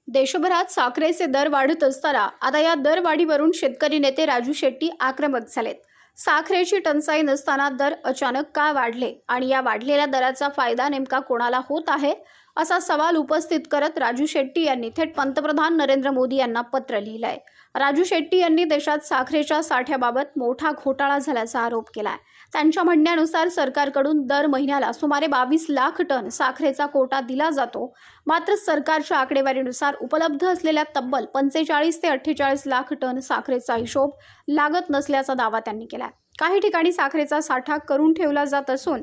देशभरात साखरेचे दर वाढत असताना आता या दरवाढीवरून शेतकरी नेते राजू शेट्टी आक्रमक झालेत। साखरेची टंचाई नसताना दर अचानक का वाढले आणि या वाढलेल्या दराचा फायदा नेमका कोणाला होत आहे असा सवाल उपस्थित करत राजू शेट्टी यांनी थेट पंतप्रधान नरेंद्र मोदी यांना पत्र लिहिलंय। राजू शेट्टी यांनी देशात साखरेच्या साठ्याबाबत मोठा घोटाळा झाल्याचा आरोप केलाय। त्यांच्या म्हणण्यानुसार सरकारकडून दर महिन्याला सुमारे 22 लाख टन साखरेचा कोटा दिला जातो, मात्र सरकारच्या आकडेवारीनुसार उपलब्ध असलेल्या तब्बल 45 ते 48 लाख टन साखरेचा हिशोब लागत नसल्याचा दावा त्यांनी केलाय। काही ठिकाणी साखरेचा साठा करून ठेवला जात असून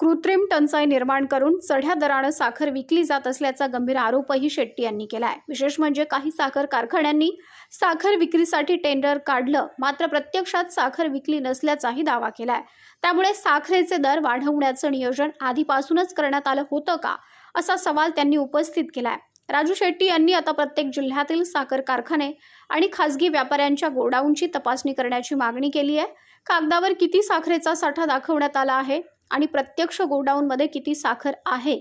कृत्रिम टंचाई निर्माण करून चढ्या दराने साखर विकली जात असल्याचा गंभीर आरोपही शेट्टी यांनी केलाय। विशेष म्हणजे काही साखर कारखान्यांनी साखर विक्रीसाठी टेंडर काढलं, मात्र प्रत्यक्षात साखर विकली नसल्याचाही दावा केलाय। त्यामुळे साखरेचे दर वाढवण्याचं नियोजन आधीपासूनच करण्यात आलं होतं का असा सवाल त्यांनी उपस्थित केलाय। राजू शेट्टी यांनी आता प्रत्येक जिल्ह्यातील साखर कारखाने आणि खासगी व्यापाऱ्यांच्या गोडाऊनची तपासणी करण्याची मागणी केली आहे। कागदावर किती साखरेचा साठा दाखवण्यात आला आहे आणि प्रत्यक्ष गोडाऊनमध्ये किती साखर आहे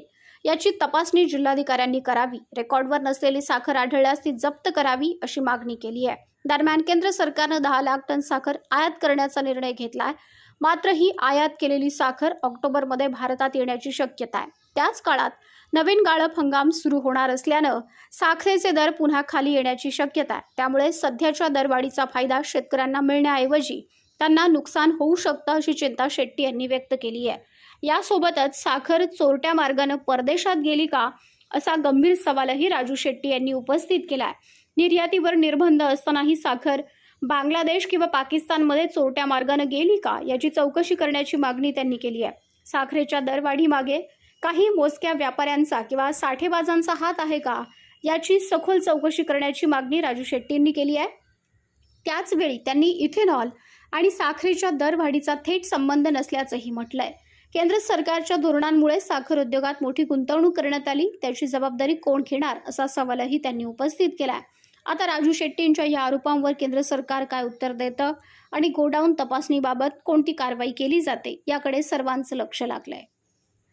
याची तपासणी जिल्हाधिकाऱ्यांनी करावी। रेकॉर्डवर नसलेली साखर आढळल्यास ती जप्त करावी अशी मागणी केली आहे। दरम्यान केंद्र सरकारने 10 लाख टन साखर आयात करण्याचा निर्णय घेतलाय, मात्र ही आयात केलेली साखर ऑक्टोबरमध्ये भारतात येण्याची शक्यता आहे। त्याच काळात नवीन गाळप हंगाम सुरू होणार असल्यानं साखरेचे दर पुन्हा खाली येण्याची शक्यता आहे। त्यामुळे सध्याच्या दरवाढीचा फायदा शेतकऱ्यांना मिळण्याऐवजी त्यांना नुकसान होऊ शकतं अशी चिंता शेट्टी यांनी व्यक्त केली आहे। यासोबतच साखर चोरट्या मार्गाने परदेशात गेली का असा गंभीर सवालही राजू शेट्टी यांनी उपस्थित केलाय। निर्यातीवर निर्बंध असतानाही साखर बांगलादेश किंवा पाकिस्तानमध्ये चोरट्या मार्गाने गेली का याची चौकशी करण्याची मागणी त्यांनी केली आहे। साखरेच्या दरवाढीमागे काही मोजक्या व्यापाऱ्यांचा किंवा साठेबाजांचा हात आहे का याची सखोल चौकशी करण्याची मागणी राजू शेट्टींनी केली आहे। त्याचवेळी त्यांनी इथेनॉल आणि साखरेच्या दरवाढीचा थेट संबंध नसल्याचंही म्हटलंय। केंद्र सरकारच्या धोरणांमुळे साखर उद्योगात मोठी गुंतवणूक करण्यात आली, त्याची जबाबदारी कोण घेणार असा सवालही त्यांनी उपस्थित केलाय। आता राजू शेट्टींच्या या आरोपांवर केंद्र सरकार काय उत्तर देतं आणि गोडाऊन तपासणीबाबत कोणती कारवाई केली जाते याकडे सर्वांचं लक्ष लागलंय।